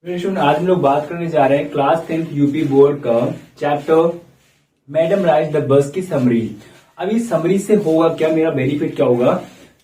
आज हम लोग बात करने जा रहे हैं क्लास 10th यूपी बोर्ड का chapter madam right the bus की समरी। अब इस समरी से होगा क्या, मेरा बेनिफिट क्या होगा?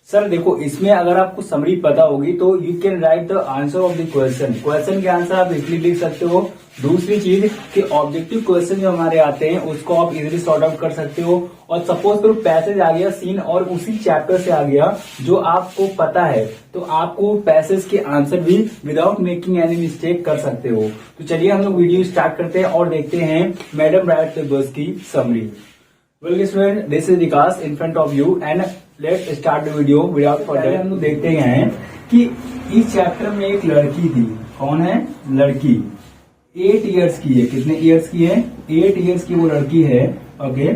सर देखो, इसमें अगर आपको समरी पता होगी तो you can write the answer of the question के आंसर आप इजिली लिख सकते हो। दूसरी चीज कि ऑब्जेक्टिव क्वेश्चन जो हमारे आते हैं उसको आप इजिली सॉर्ट आउट कर सकते हो। और सपोज करो पैसेज आ गया सीन और उसी चैप्टर से आ गया जो आपको पता है, तो आपको पैसेज के आंसर भी विदाउट मेकिंग एनी मिस्टेक कर सकते हो। तो चलिए हम लोग वीडियो स्टार्ट करते हैं और देखते हैं मैडम राइट द बस की summary. Well student, this is Vikas in front of you and let's start the video without further. हम लोग देखते हैं कि इस चैप्टर में एक लड़की थी। कौन है? लड़की 8 इयर्स की है। कितने इयर्स की है? 8 इयर्स की वो लड़की है। ओके,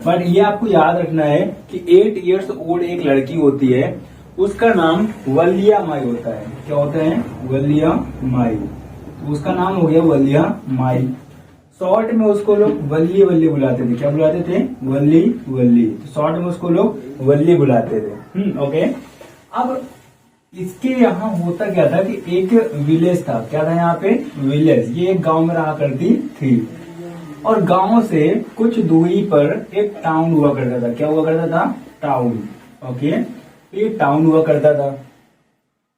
बट ये आपको याद रखना है कि 8 इयर्स ओल्ड एक लड़की होती है, उसका नाम वलिया माई होता है। क्या होता है? वलिया माई। तो उसका नाम हो गया वलिया माई। शॉर्ट में उसको लोग वल्ली वल्ली बुलाते थे। क्या बुलाते थे? वल्ली वल्ली। तो शॉर्ट में उसको लोग वल्ली बुलाते थे। ओके, अब इसके यहाँ होता क्या था कि एक विलेज था। क्या था यहाँ पे? विलेज। ये एक गांव में रहा करती थी और गांव से कुछ दूरी पर एक टाउन हुआ करता था। क्या हुआ करता था? टाउन। ओके, ये टाउन हुआ करता था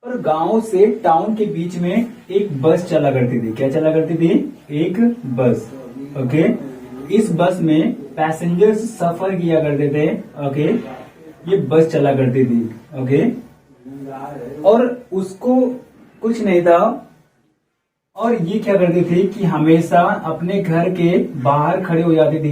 और गांव से टाउन के बीच में एक बस चला करती थी। क्या चला करती थी? एक बस। ओके, इस बस में पैसेंजर्स सफर किया करते थे। ओके, ये बस चला करती थी। ओके, और उसको कुछ नहीं था और ये क्या करती थी कि हमेशा अपने घर के बाहर खड़े हो जाती थी।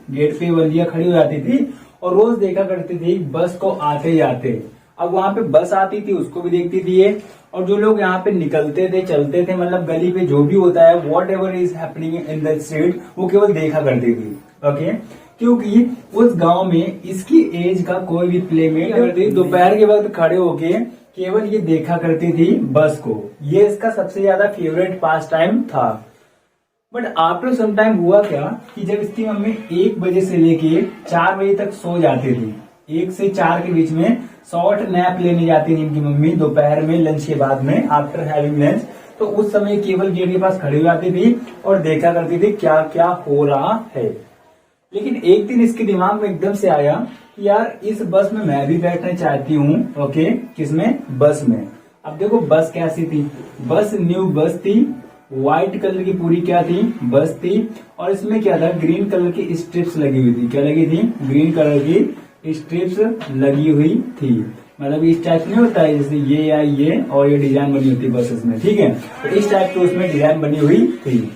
गेट पे वलिया खड़ी हो जाती थी और रोज देखा करती थी बस को आते जाते। अब वहां पे बस आती थी, उसको भी देखती थी ये, और जो लोग यहाँ पे निकलते थे, चलते थे, मतलब गली पे जो भी होता है, what ever is happening in the street, वो केवल देखा करती थी। ओके, क्योंकि उस गांव में इसकी एज का कोई भी प्लेमेट करती, दोपहर के वक्त खड़े होके केवल ये देखा करती थी बस को। ये इसका सबसे ज्यादा फेवरेट पास टाइम था। बट आफ्टर सम टाइम हुआ क्या कि जब इसकी मम्मी 1 बजे से लेके 4 बजे तक सो जाती थी, 1 से 4 के बीच में शॉर्ट नैप लेने जाती थी इनकी मम्मी दोपहर में, लंच के बाद में, आफ्टर हैविंग लंच। तो उस समय केवल गेट के पास खड़ी हो जाती थी और देखा करती थी क्या क्या हो रहा है। लेकिन एक दिन इसके दिमाग में एकदम से आया कि यार इस बस में मैं भी बैठना चाहती हूँ। ओके, किसमें? बस में। अब देखो बस कैसी थी? बस न्यू बस थी, व्हाइट कलर की पूरी क्या थी? बस थी, और इसमें क्या था? ग्रीन कलर की स्ट्रिप्स लगी हुई थी। क्या लगी थी? ग्रीन कलर की स्ट्रिप्स लगी हुई थी। मतलब इस टाइप नहीं होता है जैसे ये या ये और ये डिजाइन बनी होती है बसेस में, ठीक है? तो इस टाइप की उसमें डिजाइन बनी हुई थी।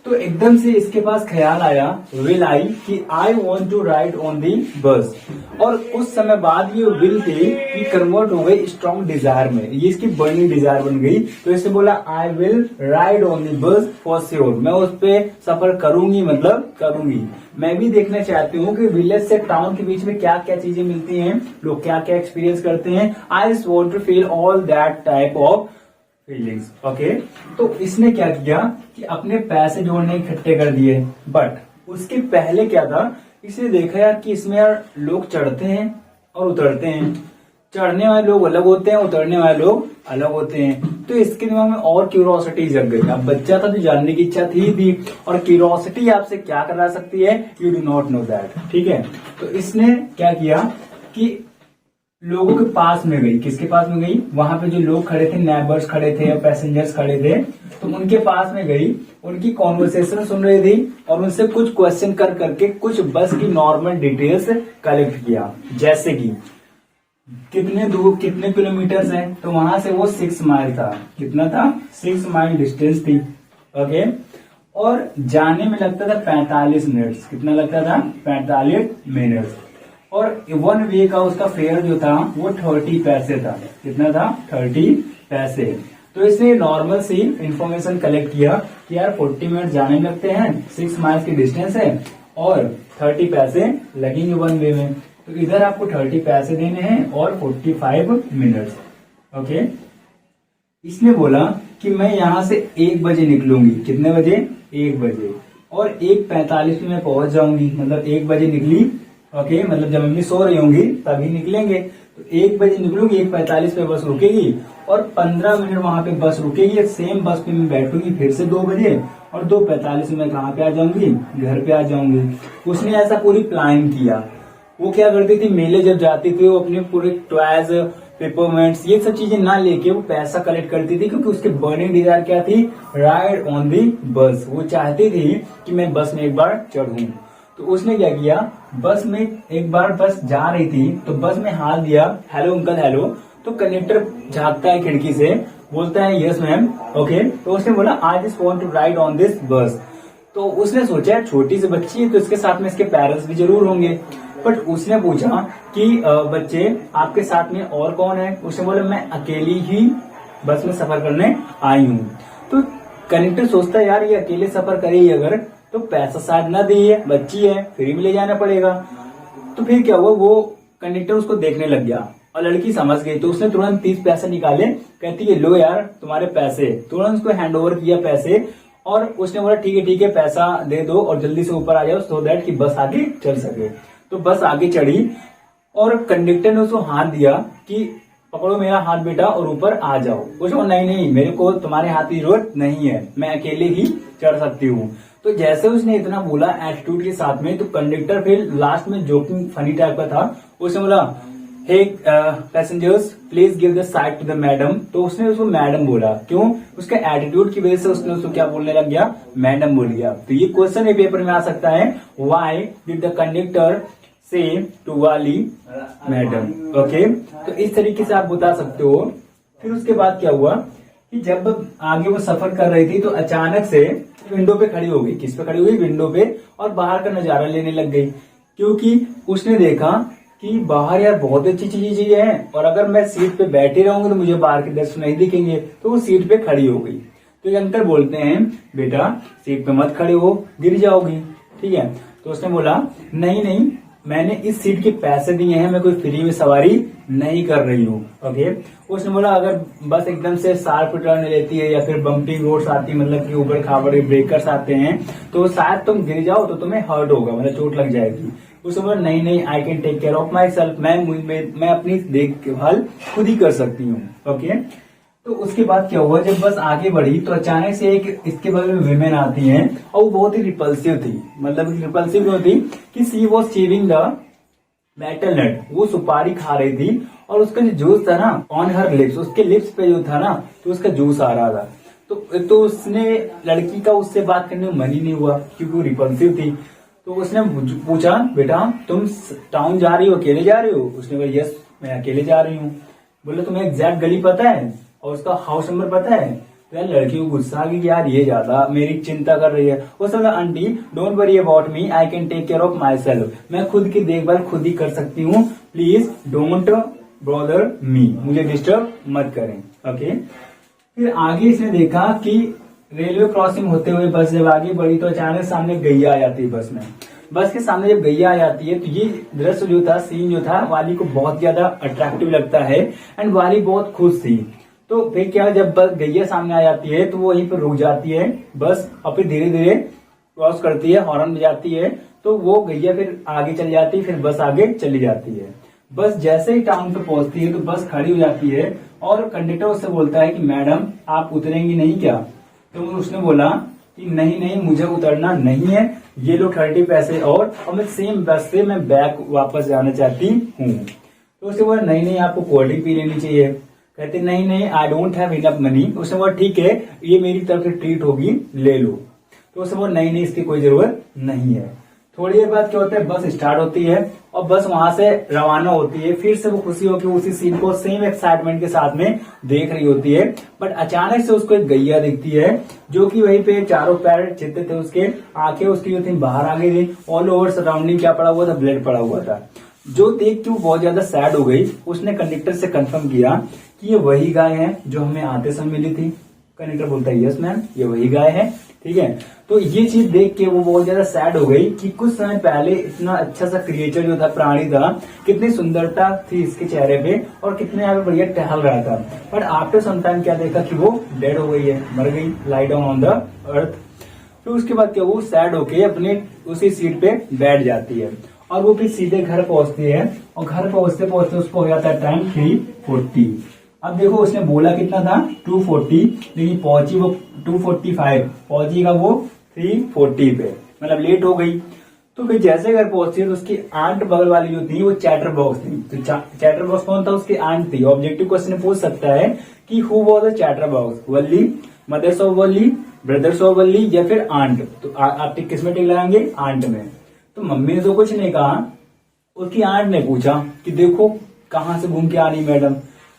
तो एकदम से इसके पास ख्याल आया, विल आई, कि I want to ride on the bus. और कुछ समय बाद ये विल थी कि कन्वर्ट हो गई स्ट्रॉन्ग डिजायर में। ये इसकी बर्निंग डिजायर बन गई। तो इससे बोला I will ride on the बस फॉर श्योर। मैं उस पर सफर करूंगी, मतलब करूंगी। मैं भी देखना चाहती हूँ कि विलेज से टाउन के बीच में क्या क्या चीजें मिलती हैं, लोग क्या क्या एक्सपीरियंस करते हैं। I just want to feel all that type of feelings. Okay, तो इसने क्या किया कि अपने पैसे जोड़ने इकट्ठे कर दिए। बट उसके पहले क्या था, इसने देखा यार कि इसमें यार लोग चढ़ते हैं और उतरते हैं। चढ़ने वाले लोग अलग होते हैं, उतरने वाले लोग अलग होते हैं। तो इसके दिमाग में और क्यूरोसिटी जग गई। अब बच्चा था तो जानने की इच्छा थी और क्यूरोसिटी आपसे क्या करा सकती है? You do not know that, ठीक है? तो इसने क्या किया कि लोगों के पास में गई। किसके पास में गई? वहां पे जो लोग खड़े थे, नेबर्स खड़े थे या पैसेंजर्स खड़े थे, तो उनके पास में गई, उनकी कॉन्वर्सेशन सुन रही थी और उनसे कुछ क्वेश्चन कर करके कुछ बस की नॉर्मल डिटेल्स कलेक्ट किया। जैसे कि कितने दूर, कितने किलोमीटर है? तो वहां से वो 6 माइल था। कितना था? 6 माइल डिस्टेंस थी। ओके, और जाने में लगता था 45 मिनट्स। कितना लगता था? 45 मिनट्स। और 1 वे का उसका फेयर जो था वो 30 पैसे था। कितना था? 30 पैसे। तो इसने नॉर्मल सी इंफॉर्मेशन कलेक्ट किया कि यार 40 मिनट जाने में लगते हैं, 6 माइल्स की डिस्टेंस है और 30 पैसे लगेंगे 1 वे में। तो इधर आपको 30 पैसे देने हैं और 45 मिनट्स। ओके, इसने बोला कि मैं यहां से 1 बजे निकलूंगी। कितने बजे? 1 बजे। और 1:45 में मैं पहुंच जाऊंगी। मतलब 1 बजे निकली। ओके, मतलब जब मम्मी सो रही होंगी तभी निकलेंगे। तो 1 बजे निकलूंगी, 1:45 पे बस रुकेगी और 15 मिनट वहां पे बस रुकेगी, सेम बस पे मैं बैठूंगी फिर से 2 बजे और 2:45 में मैं कहाँ पे आ जाऊंगी, घर पे आ जाऊंगी। उसने ऐसा पूरी प्लान किया। वो क्या करती थी, मेले जब जाती थी वो अपने पूरे टॉयज, पेपरमेंट्स, ये सब चीजें ना लेके वो पैसा कलेक्ट करती थी, क्योंकि उसके बर्निंग डिजायर क्या थी, राइड ऑन दी बस। वो चाहती थी कि मैं बस में एक बार चढ़ूं। तो उसने क्या किया, बस में एक बार बस जा रही थी तो बस में हाथ दिया, हेलो अंकल हेलो। तो कंडक्टर झांकता है खिड़की से, बोलता है यस मैम ओके। तो उसने बोला I just want to ride on this bus. तो उसने सोचा छोटी सी बच्ची है तो इसके साथ में इसके पेरेंट्स भी जरूर होंगे। बट उसने पूछा कि बच्चे आपके साथ में और कौन है। उसने बोला मैं अकेली ही बस में सफर करने आई हूँ। तो कंडक्टर सोचता है यार ये अकेले सफर करेगी अगर तो पैसा शायद ना दे, बच्ची है फ्री में ले जाना पड़ेगा। तो फिर क्या हुआ, वो कंडक्टर उसको देखने लग गया और लड़की समझ गई। तो उसने तुरंत 30 पैसे निकाले, कहती है लो यार तुम्हारे पैसे। तुरंत उसको हैंड ओवर किया पैसे और उसने बोला ठीक है पैसा दे दो और जल्दी से ऊपर आ जाओ सो दैट कि बस आगे चल सके। तो बस आगे चढ़ी और कंडक्टर ने उसको हाथ दिया कि पकड़ो मेरा हाथ बेटा और ऊपर आ जाओ। उसको नहीं मेरे को तुम्हारे हाथ की जरूरत नहीं है, मैं अकेले ही चढ़ सकती हूँ। तो जैसे उसने इतना बोला एटीट्यूड के साथ में, तो कंडक्टर फिर लास्ट में जोकिंग फनी टाइप का था, उसने बोला हे passengers please give the side to the madam. तो उसने उसको मैडम बोला, क्यों, उसके एटीट्यूड की वजह से उसने उसको क्या बोलने लग गया, मैडम बोल गया। तो ये क्वेश्चन है पेपर में आ सकता है, व्हाई डिड द कंडक्टर से टू वाली मैडम। ओके, तो इस तरीके से आप बता सकते हो। फिर उसके बाद क्या हुआ कि जब आगे वो सफर कर रही थी तो अचानक से विंडो पे खड़ी हो गई। किस पे खड़ी हुई, विंडो पे, और बाहर का नजारा लेने लग गई, क्योंकि उसने देखा कि बाहर यार बहुत अच्छी चीजें हैं और अगर मैं सीट पे बैठे रहूंगी तो मुझे बाहर के दृश्य नहीं दिखेंगे। तो वो सीट पे खड़ी हो गई। तो ये अंकल बोलते हैं बेटा सीट पे मत खड़े हो, गिर जाओगी, ठीक है। तो उसने बोला नहीं मैंने इस सीट के पैसे दिए हैं, मैं कोई फ्री में सवारी नहीं कर रही हूँ। ओके, उसने बोला अगर बस एकदम से शार्प टर्न लेती है या फिर बम्पिंग रोड्स आती है, मतलब कि ऊबड़ खाबड़ ब्रेकर्स आते हैं, तो शायद तुम गिर जाओ तो तुम्हें हर्ट होगा, मतलब चोट लग जाएगी। उसने बोला नहीं I can take care of myself, मैं अपनी देखभाल खुद ही कर सकती हूँ। ओके, तो उसके बाद क्या हुआ, जब बस आगे बढ़ी तो अचानक से एक इसके बगल में विमेन आती हैं और वो बहुत ही रिपल्सिव थी। मतलब रिपल्सिव क्यों थी कि सी वॉज चीविंग द मेटल नट, वो सुपारी खा रही थी और उसका जो जूस था ना ऑन हर लिप्स, उसके लिप्स पे जो था ना तो उसका जूस आ रहा था। तो उसने लड़की का उससे बात करने में मन ही नहीं हुआ क्योंकि वो रिपल्सिव थी। तो उसने पूछा बेटा तुम टाउन जा रही हो, अकेले जा रही हो। उसने बोला यस मैं अकेले जा रही हूँ। बोले तुम्हें एग्जैक्ट गली पता है और उसका हाउस नंबर पता है। तो यार लड़की को गुस्सा आ गई कि यार ये ज्यादा मेरी चिंता कर रही है। वो बोला aunty don't worry about me, I can take care of myself, मैं खुद की देखभाल खुद ही कर सकती हूँ, प्लीज डोंट बॉदर मी, मुझे डिस्टर्ब मत करें। ओके, फिर आगे इसने देखा कि रेलवे क्रॉसिंग होते हुए बस जब आगे बढ़ी तो अचानक सामने गैया आ जाती है बस में। बस के सामने जब गैया आ जाती है तो ये दृश्य जो था, सीन जो था, वाली को बहुत ज्यादा अट्रैक्टिव लगता है एंड वाली बहुत खुश थी। तो फिर क्या, जब बस गैया सामने आ जाती है तो वो वहीं पर रुक जाती है बस और फिर धीरे धीरे क्रॉस करती है, हॉर्न बजाती है, तो वो गैया फिर आगे चली जाती है, फिर बस आगे चली जाती है। बस जैसे ही टाउन पे पहुंचती है तो बस खड़ी हो जाती है और कंडक्टर उससे बोलता है कि मैडम आप उतरेंगी नहीं क्या। तो उसने बोला कि नहीं मुझे उतरना नहीं है, ये लो 30 पैसे और मैं सेम बस से मैं बैक वापस जाना चाहती हूँ। तो उसने बोला नहीं आपको कोल्ड ड्रिंक पी लेनी चाहिए। कहते नहीं I don't have enough money. उसने बोला ठीक है ये मेरी तरफ से ट्रीट होगी ले लो। तो उसने बोला नहीं इसकी कोई जरूरत नहीं है। थोड़ी देर बाद क्या होता है, बस स्टार्ट होती है और बस वहां से रवाना होती है। फिर से वो खुशी होकर उसी सीन को सेम एक्साइटमेंट के साथ में देख रही होती है। बट अचानक से उसको एक गैया दिखती है जो कि वहीं पे चारों पैर चित्ते थे, उसके आंखें उसकी जो थी बाहर आ गई थी, ऑल ओवर सराउंडिंग क्या पड़ा हुआ था, ब्लड पड़ा हुआ था। जो देख के वो बहुत ज्यादा सैड हो गई। उसने कंडक्टर से कंफर्म किया कि ये वही गाय है जो हमें आते समय मिली थी। कंडक्टर बोलता है यस मैम ये वही गाय है, ठीक है। तो ये चीज देख के वो बहुत ज्यादा सैड हो गई कि कुछ समय पहले इतना अच्छा सा क्रिएचर जो था, प्राणी था, कितनी सुंदरता थी इसके चेहरे पे और कितने यहाँ पे बढ़िया टहल रहा था। बट आफ्टर सम टाइम क्या देखा कि वो डेड हो गई है, मर गई, lie down on the earth. फिर उसके बाद क्या वो सैड होके अपने उसी सीट पे बैठ जाती है और वो फिर सीधे घर पहुंचती है और घर पहुंचते पहुंचते उसको हो जाता है टाइम 3:40। अब देखो उसने बोला कितना था 2:40, लेकिन पहुंची वो 2:45, पहुंची का वो 3:40 पे, मतलब लेट हो गई। तो फिर जैसे घर पहुंचती है तो उसकी आंट बगल वाली जो थी वो चैटर बॉक्स थी। तो चैटर बॉक्स कौन था? उसकी आंट थी। ऑब्जेक्टिव क्वेश्चन पूछ सकता है कि who was the chatterbox, Valli, mothers of Valli, brothers of Valli या फिर आंट। तो आप टिक किस में टिक लगाएंगे? आंट में। तो मम्मी ने तो कुछ नहीं कहा, उसकी आंट ने पूछा कि देखो कहाँ से घूम के आ रही मैडम।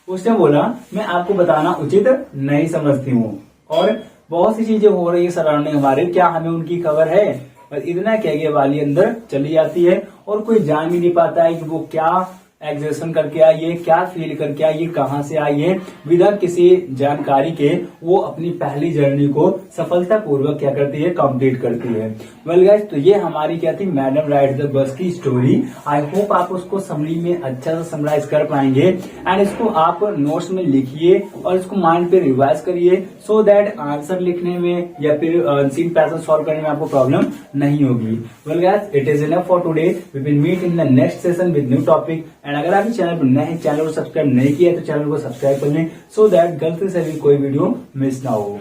उसने बोला मैं आपको बताना उचित नहीं समझती हूँ और बहुत सी चीजें हो रही है सराउंडिंग हमारे, क्या हमें उनकी खबर है? और इतना कह के वाली अंदर चली जाती है और कोई जान भी नहीं पाता है कि वो क्या एग्जेशन करके आई है, क्या फील करके आई है, कहाँ से आई है। बिना किसी जानकारी के वो अपनी पहली जर्नी को सफलतापूर्वक क्या करती है? कंप्लीट करती है। वेल गाइस, तो ये हमारी क्या थी? मैडम राइड्स द बस की स्टोरी। आई होप आप उसको समरी में अच्छा से समराइज कर पाएंगे एंड इसको आप नोट्स में लिखिए और इसको माइंड पे रिवाइज करिए, सो दैट आंसर लिखने में या फिर सीन पैटर्न सॉल्व करने में आपको प्रॉब्लम नहीं होगी। Well guys, it is enough for today. We will meet in the next session with new topic. And अगर आप चैनल पर नए हैं, चैनल को सब्सक्राइब नहीं किया तो चैनल को सब्सक्राइब कर लें, सो दैट गलती से भी कोई वीडियो मिस ना हो।